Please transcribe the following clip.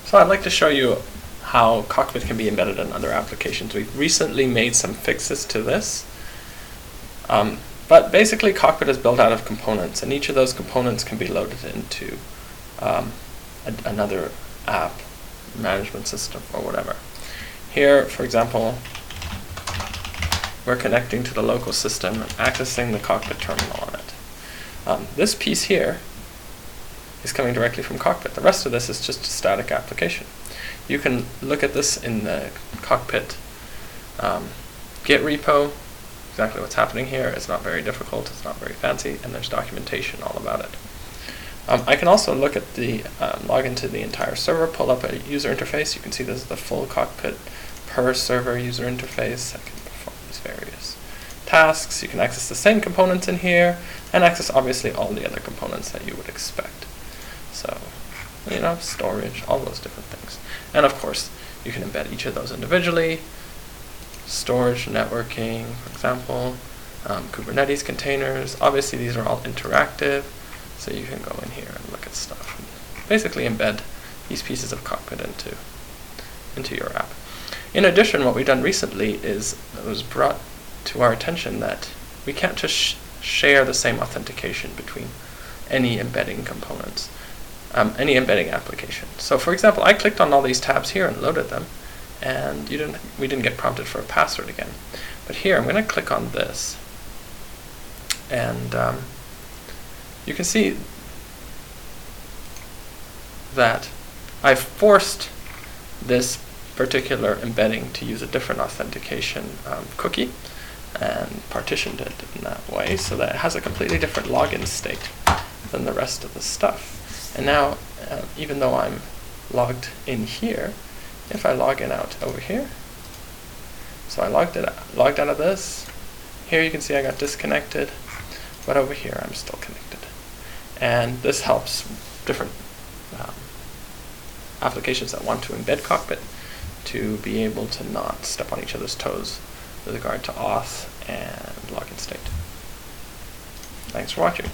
So I'd like to show you how Cockpit can be embedded in other applications. We've recently made some fixes to this. But basically Cockpit is built out of components, and each of those components can be loaded into another app, management system, or whatever. Here, for example, we're connecting to the local system and accessing the Cockpit terminal on it. This piece here is coming directly from Cockpit. The rest of this is just a static application. You can look at this in the Cockpit Git repo. Exactly what's happening here. It's not very difficult, it's not very fancy, and there's documentation all about it. I can also look at the log into the entire server, pull up a user interface. You can see this is the full Cockpit per server user interface. I can perform these various tasks. You can access the same components in here, and access obviously all the other components that you would expect. So, storage, all those different things. And of course, you can embed each of those individually. Storage, networking, for example, Kubernetes containers. Obviously, these are all interactive, so you can go in here and look at stuff and basically embed these pieces of Cockpit into your app. In addition, what we've done recently is it was brought to our attention that we can't just share the same authentication between any embedding components, any embedding application. So, for example, I clicked on all these tabs here and loaded them, and we didn't get prompted for a password again. But here, I'm going to click on this, and you can see that I've forced this particular embedding to use a different authentication cookie, and partitioned it in that way so that it has a completely different login state than the rest of the stuff. And now, even though I'm logged in here, if I log in out over here, so I logged out of this, here you can see I got disconnected, but over here I'm still connected. And this helps different applications that want to embed Cockpit to be able to not step on each other's toes with regard to auth and login state. Thanks for watching.